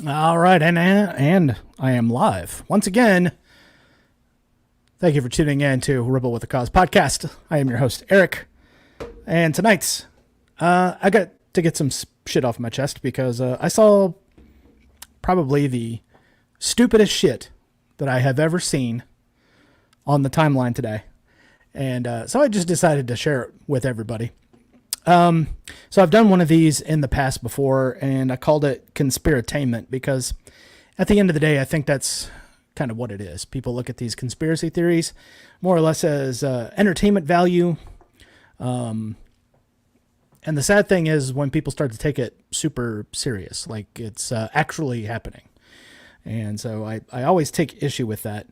All right, and I am live once again. Thank you for tuning in to Rebel with a Cause podcast. I am your host Eric, and tonight's I got to get some shit off my chest because I saw probably the stupidest shit that I have ever seen on the timeline today, and so I just decided to share it with everybody. So I've done one of these in the past before, and I called it Conspiratainment because at the end of the day, I think that's kind of what it is. People look at these conspiracy theories more or less as entertainment value. And the sad thing is when people start to take it super serious, like it's actually happening. And so I always take issue with that.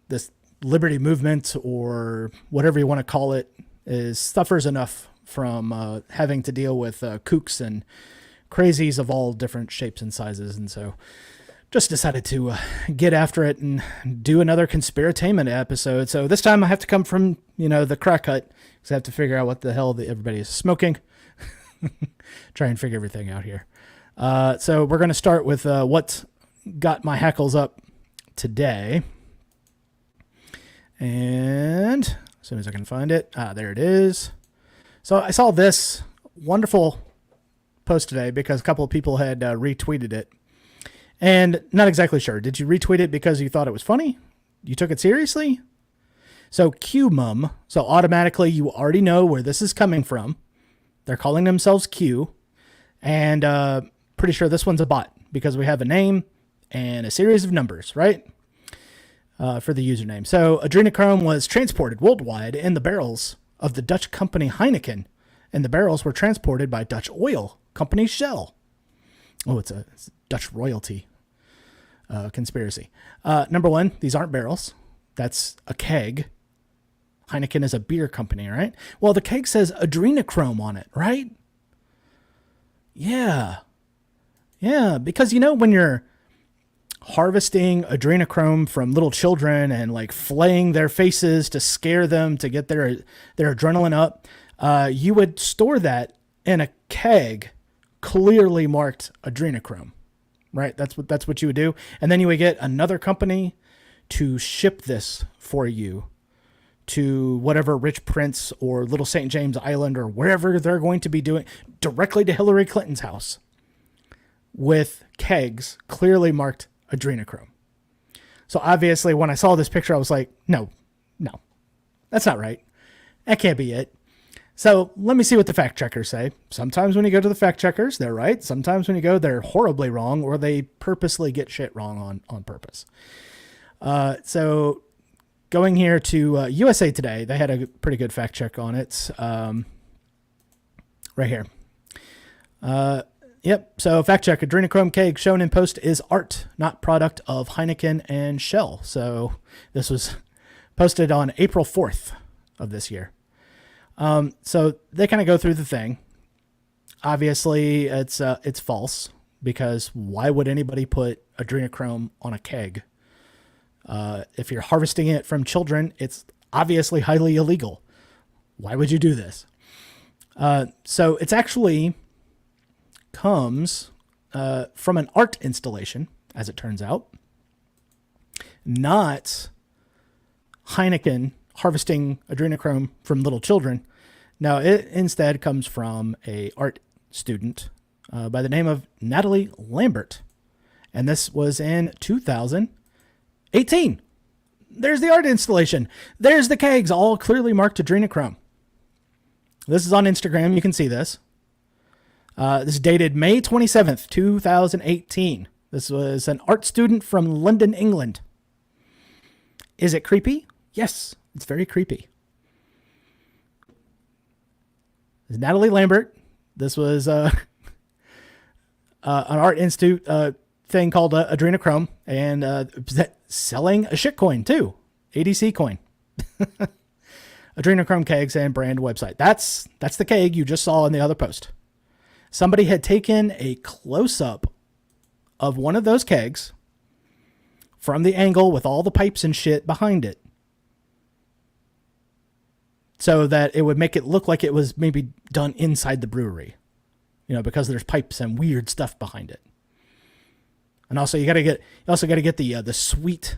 This liberty movement or whatever you want to call it suffers enough from having to deal with kooks and crazies of all different shapes and sizes. And so just decided to get after it and do another Conspiratainment episode. So this time I have to come from, the crack hut because I have to figure out what the hell everybody is smoking. Try and figure everything out here. So we're going to start with what got my hackles up today. And as soon as I can find it, there it is. So I saw this wonderful post today because a couple of people had retweeted it. And not exactly sure. Did you retweet it because you thought it was funny? You took it seriously? So Q-Mum, so automatically you already know where this is coming from. They're calling themselves Q. And pretty sure this one's a bot because we have a name and a series of numbers, right? For the username. So adrenochrome was transported worldwide in the barrels of the Dutch company Heineken, and the barrels were transported by Dutch oil company Shell. Oh, it's Dutch royalty conspiracy. Number one, these aren't barrels. That's a keg. Heineken is a beer company, right? Well, the keg says adrenochrome on it, right? Yeah. Yeah, because when you're harvesting adrenochrome from little children and like flaying their faces to scare them to get their adrenaline up, you would store that in a keg clearly marked adrenochrome, right? That's what you would do. And then you would get another company to ship this for you to whatever rich prince or Little St. James Island or wherever they're going to be doing, directly to Hillary Clinton's house with kegs clearly marked adrenochrome. So obviously when I saw this picture, I was like, no, that's not right. That can't be it. So let me see what the fact checkers say. Sometimes when you go to the fact checkers, they're right. Sometimes when you go, they're horribly wrong, or they purposely get shit wrong on purpose. So going here to USA Today, they had a pretty good fact check on it. Right here. Yep. So fact check, adrenochrome keg shown in post is art, not product of Heineken and Shell. So this was posted on April 4th of this year. So they kind of go through the thing. Obviously it's false because why would anybody put adrenochrome on a keg? If you're harvesting it from children, it's obviously highly illegal. Why would you do this? So it's actually comes from an art installation, as it turns out, not Heineken harvesting adrenochrome from little children. No, it instead comes from a art student by the name of Natalie Lambert, and this was in 2018. There's the art installation. There's the kegs, all clearly marked adrenochrome. This is on Instagram. You can see this. This is dated May 27th, 2018. This was an art student from London, England. Is it creepy? Yes, it's very creepy. This is Natalie Lambert. This was an art institute thing called adrenochrome, and selling a shitcoin too, ADC coin. Adrenochrome kegs and brand website. That's the keg you just saw in the other post. Somebody had taken a close-up of one of those kegs from the angle with all the pipes and shit behind it, so that it would make it look like it was maybe done inside the brewery. because there's pipes and weird stuff behind it. And also you got to get the sweet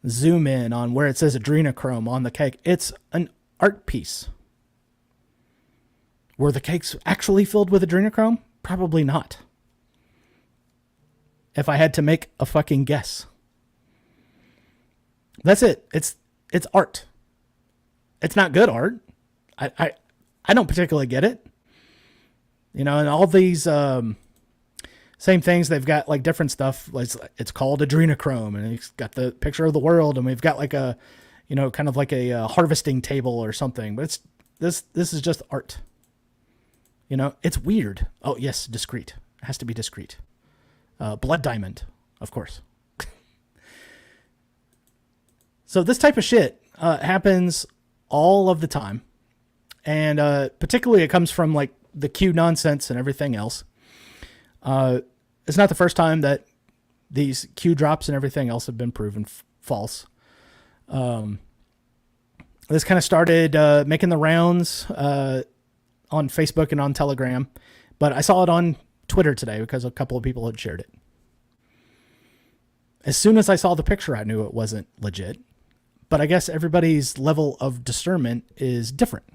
zoom in on where it says adrenochrome on the cake. It's an art piece. Were the cakes actually filled with adrenochrome? Probably not. If I had to make a fucking guess. That's it. It's art. It's not good art. I don't particularly get it. And all these same things, they've got like different stuff. It's called adrenochrome, and it's got the picture of the world, and we've got like a, kind of like a harvesting table or something. But this is just art. It's weird. Oh yes, discreet. It has to be discreet. Blood diamond, of course. So this type of shit happens all of the time. And particularly it comes from like the Q nonsense and everything else. It's not the first time that these Q drops and everything else have been proven false. This kind of started making the rounds on Facebook and on Telegram, but I saw it on Twitter today because a couple of people had shared it. As soon as I saw the picture, I knew it wasn't legit, but I guess everybody's level of discernment is different.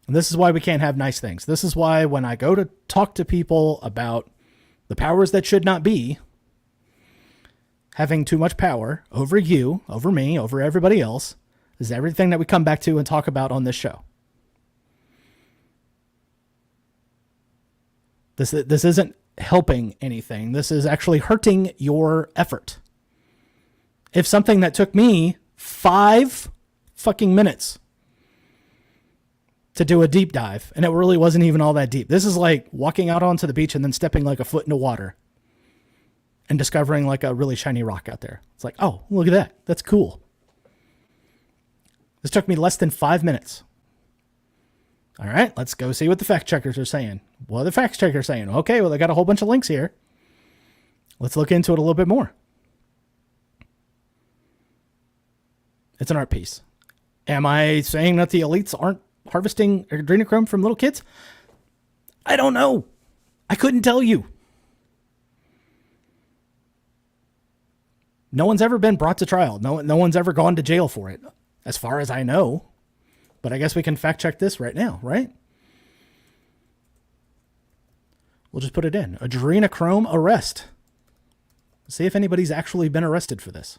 And this is why we can't have nice things. This is why when I go to talk to people about the powers that should not be, having too much power over you, over me, over everybody else, is everything that we come back to and talk about on this show. This isn't helping anything. This is actually hurting your effort. If something that took me 5 fucking minutes to do a deep dive, and it really wasn't even all that deep. This is like walking out onto the beach and then stepping like a foot into water and discovering like a really shiny rock out there. It's like, oh, look at that. That's cool. This took me less than 5 minutes. All right, let's go see what the fact checkers are saying. What are the fact checkers saying? Okay, well, they got a whole bunch of links here. Let's look into it a little bit more. It's an art piece. Am I saying that the elites aren't harvesting adrenochrome from little kids? I don't know. I couldn't tell you. No one's ever been brought to trial. No one's ever gone to jail for it, as far as I know. But I guess we can fact check this right now, right? We'll just put it in. Adrenochrome arrest. See if anybody's actually been arrested for this.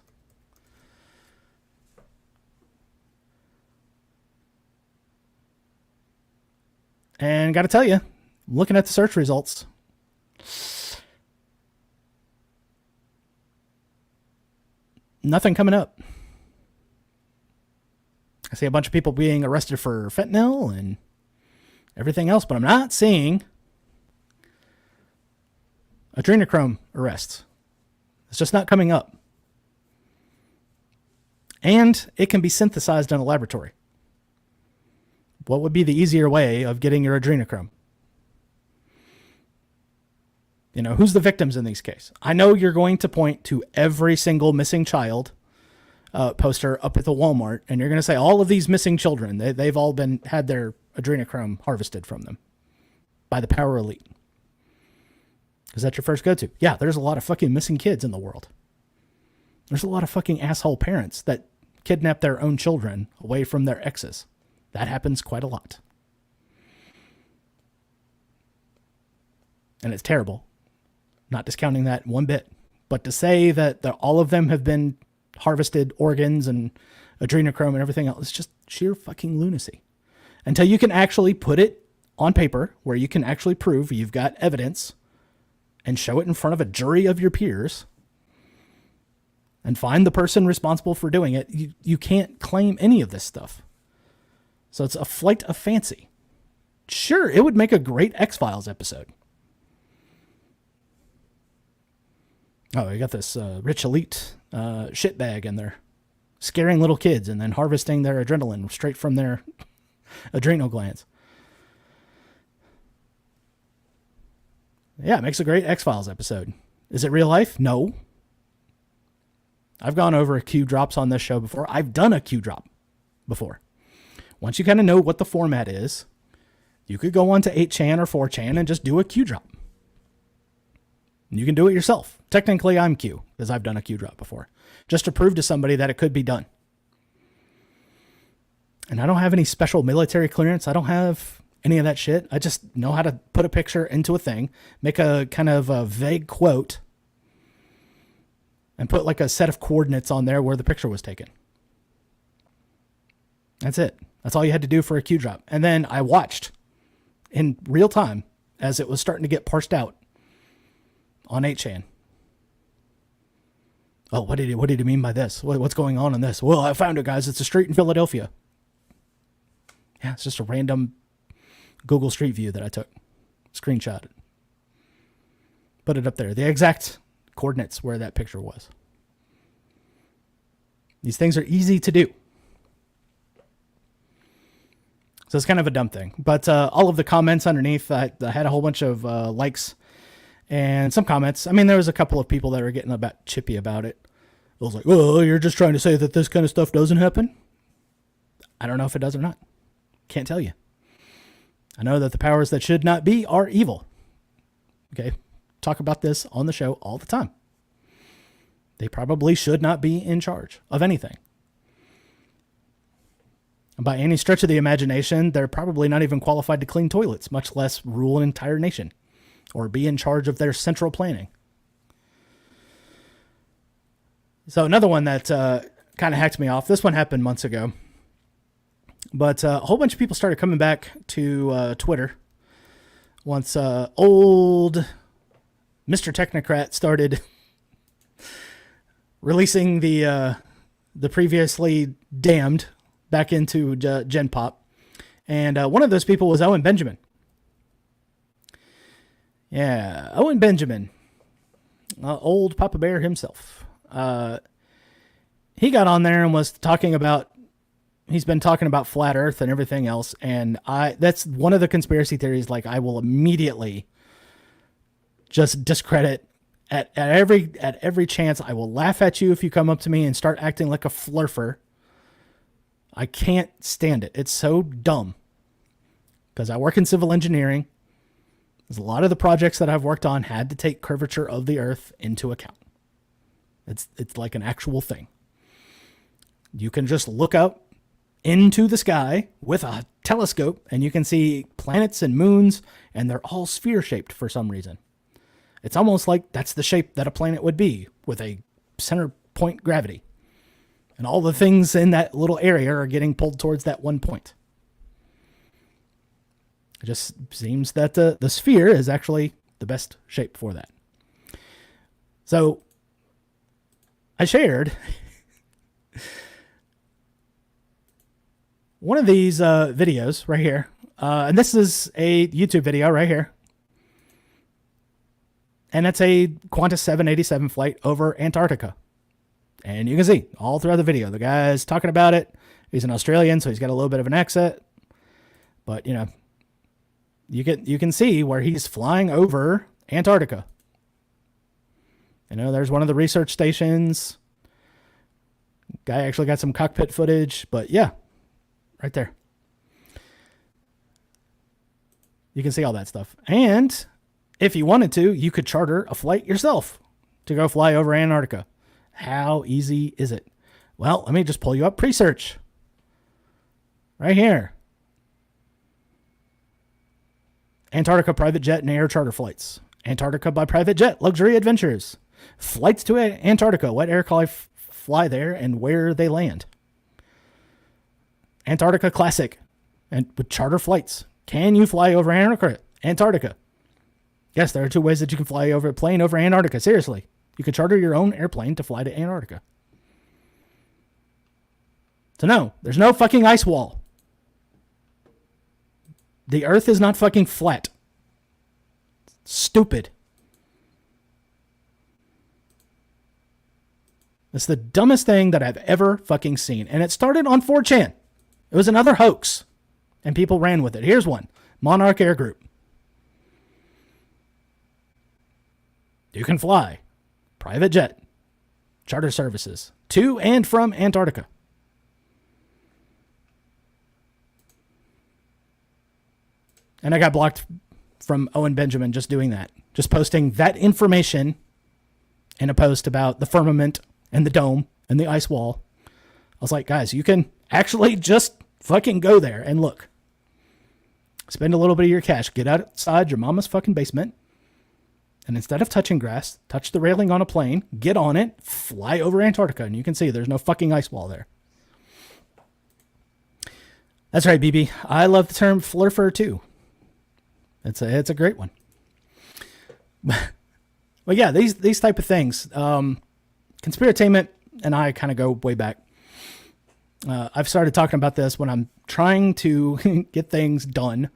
And got to tell you, looking at the search results, nothing coming up. I see a bunch of people being arrested for fentanyl and everything else, but I'm not seeing adrenochrome arrests. It's just not coming up. And it can be synthesized in a laboratory. What would be the easier way of getting your adrenochrome? Who's the victims in these cases? I know you're going to point to every single missing child poster up at the Walmart, and you're going to say all of these missing children, they've all had their adrenochrome harvested from them by the power elite. Is that your first go-to? Yeah, there's a lot of fucking missing kids in the world. There's a lot of fucking asshole parents that kidnap their own children away from their exes. That happens quite a lot. And it's terrible. Not discounting that one bit. But to say that all of them have been harvested organs and adrenochrome and everything else, it's just sheer fucking lunacy. Until you can actually put it on paper where you can actually prove you've got evidence and show it in front of a jury of your peers and find the person responsible for doing it, you can't claim any of this stuff. So it's a flight of fancy. Sure, it would make a great X-Files episode. Oh, you got this rich elite shitbag in there scaring little kids and then harvesting their adrenaline straight from their adrenal glands. Yeah, it makes a great X-Files episode. Is it real life? No. I've gone over Q drops on this show before. I've done a Q drop before, Once you kind of know what the format is, you could go on to 8chan or 4chan and just do a Q drop. You can do it yourself. Technically, I'm Q, because I've done a Q drop before, just to prove to somebody that it could be done. And I don't have any special military clearance. I don't have any of that shit. I just know how to put a picture into a thing, make a kind of a vague quote, and put like a set of coordinates on there where the picture was taken. That's it. That's all you had to do for a Q drop. And then I watched in real time as it was starting to get parsed out on 8chan. Oh, what did he mean by this? What's going on in this? Well, I found it, guys. It's a street in Philadelphia. Yeah, it's just a random Google Street View that I took. Screenshot it. Put it up there. The exact coordinates where that picture was. These things are easy to do. So it's kind of a dumb thing. But all of the comments underneath, I had a whole bunch of likes and some comments. I mean, there was a couple of people that were getting about chippy about it. I was like, oh, you're just trying to say that this kind of stuff doesn't happen? I don't know if it does or not. Can't tell you. I know that the powers that should not be are evil. Okay. Talk about this on the show all the time. They probably should not be in charge of anything. By any stretch of the imagination, they're probably not even qualified to clean toilets, much less rule an entire nation or be in charge of their central planning. So another one that kind of hacked me off. This one happened months ago. But a whole bunch of people started coming back to Twitter once old Mr. Technocrat started releasing the previously damned back into Gen Pop. And one of those people was Owen Benjamin. Yeah, Owen Benjamin. Old Papa Bear himself. He got on there and was talking about, he's been talking about flat Earth and everything else. And that's one of the conspiracy theories. Like, I will immediately just discredit at every chance. I will laugh at you if you come up to me and start acting like a flurfer. I can't stand it. It's so dumb. Because I work in civil engineering. There's a lot of the projects that I've worked on had to take curvature of the Earth into account. It's like an actual thing. You can just look up into the sky with a telescope and you can see planets and moons, and they're all sphere shaped for some reason. It's almost like that's the shape that a planet would be, with a center point gravity. And all the things in that little area are getting pulled towards that one point. It just seems that the sphere is actually the best shape for that. So I shared one of these videos right here. And this is a YouTube video right here. And it's a Qantas 787 flight over Antarctica. And you can see all throughout the video, the guy's talking about it. He's an Australian, so he's got a little bit of an accent. But, you know, you can see where he's flying over Antarctica. You know, there's one of the research stations. Guy actually got some cockpit footage. But, yeah, right there. You can see all that stuff. And if you wanted to, you could charter a flight yourself to go fly over Antarctica. How easy is it? Well, let me just pull you up pre-search. Right here. Antarctica private jet and air charter flights. Antarctica by private jet, luxury adventures. Flights to Antarctica, what aircraft fly there and where they land. Antarctica Classic, and with charter flights. Can you fly over Antarctica? Yes, there are two ways that you can fly over a plane over Antarctica. Seriously. You could charter your own airplane to fly to Antarctica. So no, there's no fucking ice wall. The Earth is not fucking flat. Stupid. It's the dumbest thing that I've ever fucking seen. And it started on 4chan. It was another hoax. And people ran with it. Here's one. Monarch Air Group. You can fly. Private jet. Charter services. To and from Antarctica. And I got blocked from Owen Benjamin just doing that. Just posting that information in a post about the firmament and the dome and the ice wall. I was like, guys, you can actually just fucking go there and look. Spend a little bit of your cash. Get outside your mama's fucking basement. And instead of touching grass, touch the railing on a plane, get on it, fly over Antarctica, and you can see there's no fucking ice wall there. That's right, BB. I love the term flurfer too. It's a great one. But yeah, these type of things. Conspiratainment and I kind of go way back. I've started talking about this when I'm trying to get things done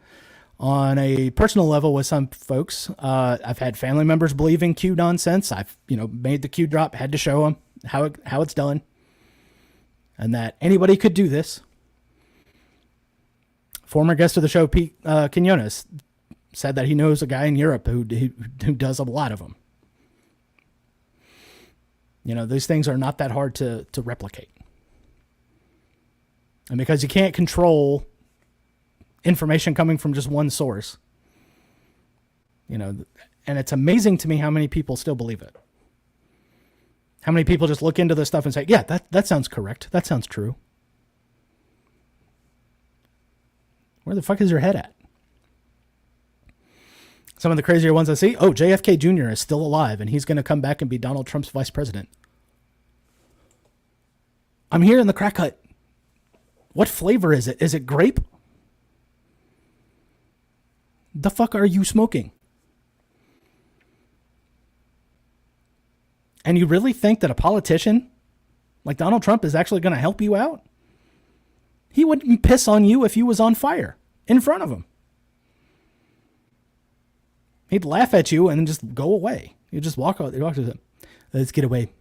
on a personal level with some folks. I've had family members believe in Q nonsense. I've made the Q drop, had to show them how it's done, and that anybody could do this. Former guest of the show, Pete Quinones, said that he knows a guy in Europe who does a lot of them. These things are not that hard to replicate. And because you can't control information coming from just one source, and it's amazing to me how many people still believe it. How many people just look into this stuff and say, yeah, that sounds correct. That sounds true. Where the fuck is your head at? Some of the crazier ones I see, JFK Jr. is still alive and he's going to come back and be Donald Trump's vice president. I'm here in the crack hut. What flavor is it? Is it grape? The fuck are you smoking? And you really think that a politician like Donald Trump is actually going to help you out? He wouldn't piss on you if you was on fire in front of him. He'd laugh at you and then just go away. You'd just walk out. Walk to him. Let's get away.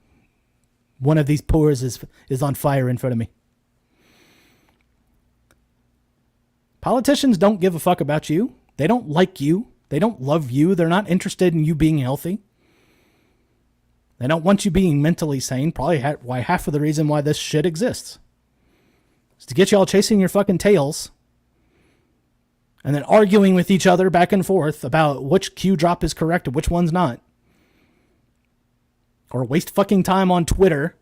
One of these pores is on fire in front of me. Politicians don't give a fuck about you. They don't like you. They don't love you. They're not interested in you being healthy. They don't want you being mentally sane. Probably why half of the reason why this shit exists. Is to get you all chasing your fucking tails and then arguing with each other back and forth about which Q drop is correct and which one's not. Or waste fucking time on Twitter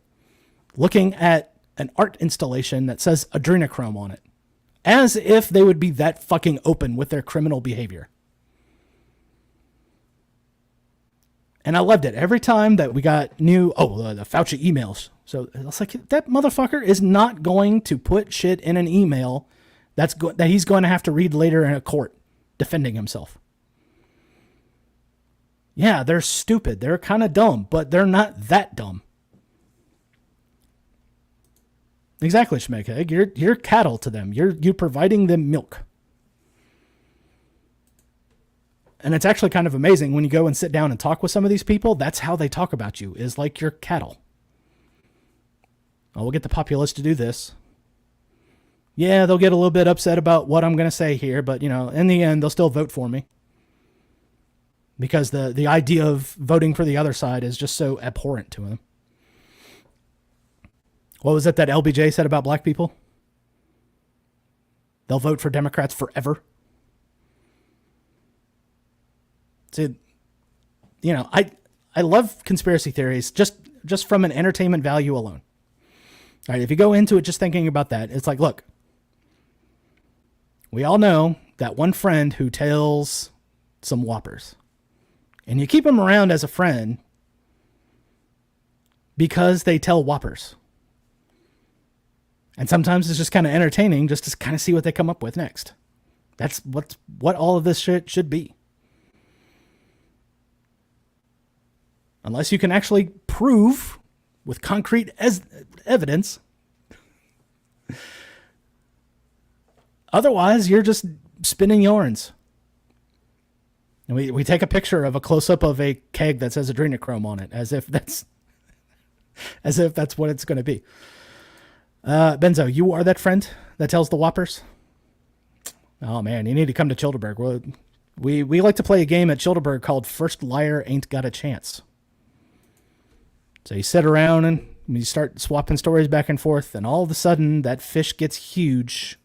looking at an art installation that says adrenochrome on it. As if they would be that fucking open with their criminal behavior. And I loved it. Every time that we got new, the Fauci emails. So I was like, that motherfucker is not going to put shit in an email that he's going to have to read later in a court defending himself. Yeah, they're stupid. They're kind of dumb, but they're not that dumb. Exactly, Schmeghead. You're cattle to them. You're providing them milk. And it's actually kind of amazing when you go and sit down and talk with some of these people. That's how they talk about you, is like you're cattle. We'll get the populace to do this. Yeah, they'll get a little bit upset about what I'm going to say here, but in the end, they'll still vote for me. Because the idea of voting for the other side is just so abhorrent to them. What was it that LBJ said about black people? They'll vote for Democrats forever. See, I love conspiracy theories just from an entertainment value alone. All right, if you go into it just thinking about that, it's like, look, we all know that one friend who tells some whoppers. And you keep them around as a friend because they tell whoppers. And sometimes it's just kind of entertaining just to kind of see what they come up with next. That's what all of this shit should be. Unless you can actually prove with concrete evidence. Otherwise, you're just spinning yarns. And we take a picture of a close-up of a keg that says adrenochrome on it, as if that's what it's going to be. Benzo, you are that friend that tells the whoppers? Oh man, you need to come to Childerberg. We like to play a game at Childerberg called First Liar Ain't Got a Chance. So you sit around and you start swapping stories back and forth, and all of a sudden that fish gets huge.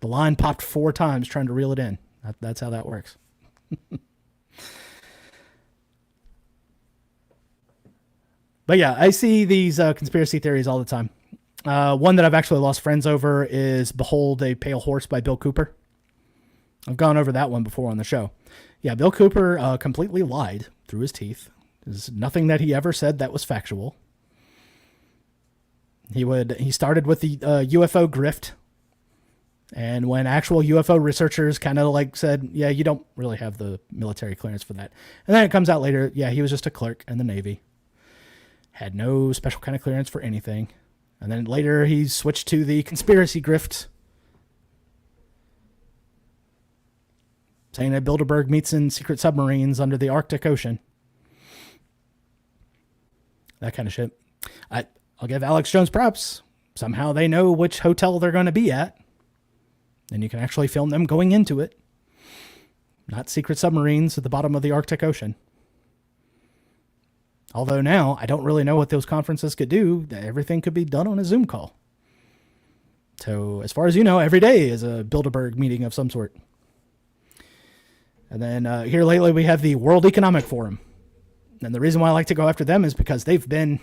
The line popped 4 times trying to reel it in. That's how that works. But yeah, I see these conspiracy theories all the time. One that I've actually lost friends over is Behold a Pale Horse by Bill Cooper. I've gone over that one before on the show. Yeah, Bill Cooper completely lied through his teeth. There's nothing that he ever said that was factual. He started with the UFO grift. And when actual UFO researchers kind of like said, yeah, you don't really have the military clearance for that. And then it comes out later, yeah, he was just a clerk in the Navy. Had no special kind of clearance for anything. And then later he switched to the conspiracy grift, saying that Bilderberg meets in secret submarines under the Arctic Ocean. That kind of shit. I'll give Alex Jones props. Somehow they know which hotel they're going to be at. And you can actually film them going into it. Not secret submarines at the bottom of the Arctic Ocean. Although now, I don't really know what those conferences could do. Everything could be done on a Zoom call. So, as far as you know, every day is a Bilderberg meeting of some sort. And then here lately, we have the World Economic Forum. And the reason why I like to go after them is because they've been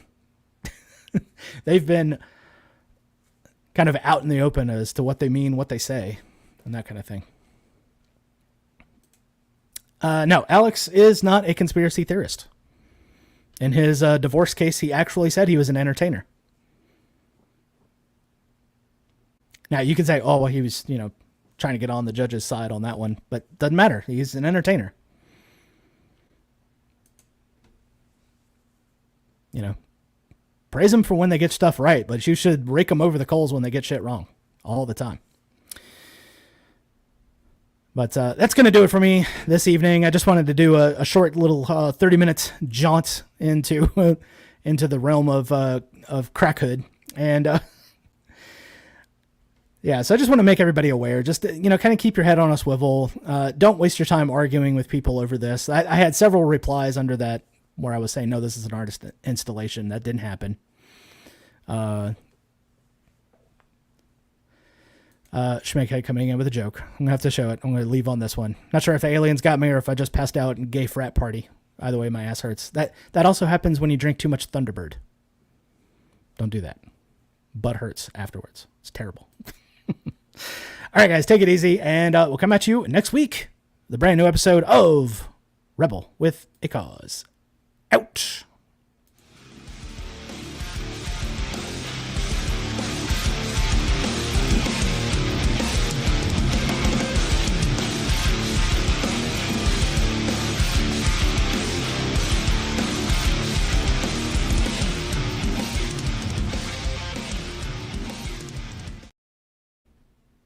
kind of out in the open as to what they mean, what they say, and that kind of thing. No, Alex is not a conspiracy theorist. In his divorce case, he actually said he was an entertainer. Now, you can say, oh, well, he was, trying to get on the judge's side on that one, but doesn't matter. He's an entertainer. Praise them for when they get stuff right, but you should rake them over the coals when they get shit wrong all the time. But that's going to do it for me this evening. I just wanted to do a short little 30-minute jaunt into the realm of crackhood. And yeah, so I just want to make everybody aware. Just, kind of keep your head on a swivel. Don't waste your time arguing with people over this. I had several replies under that where I was saying, no, this is an artist installation. That didn't happen. Schmickhead coming in with a joke. I'm going to have to show it. I'm going to leave on this one. Not sure if the aliens got me or if I just passed out in a gay frat party. Either way, my ass hurts. That also happens when you drink too much Thunderbird. Don't do that. Butt hurts afterwards. It's terrible. All right, guys, take it easy. And we'll come at you next week. The brand new episode of Rebel with a Cause. Out.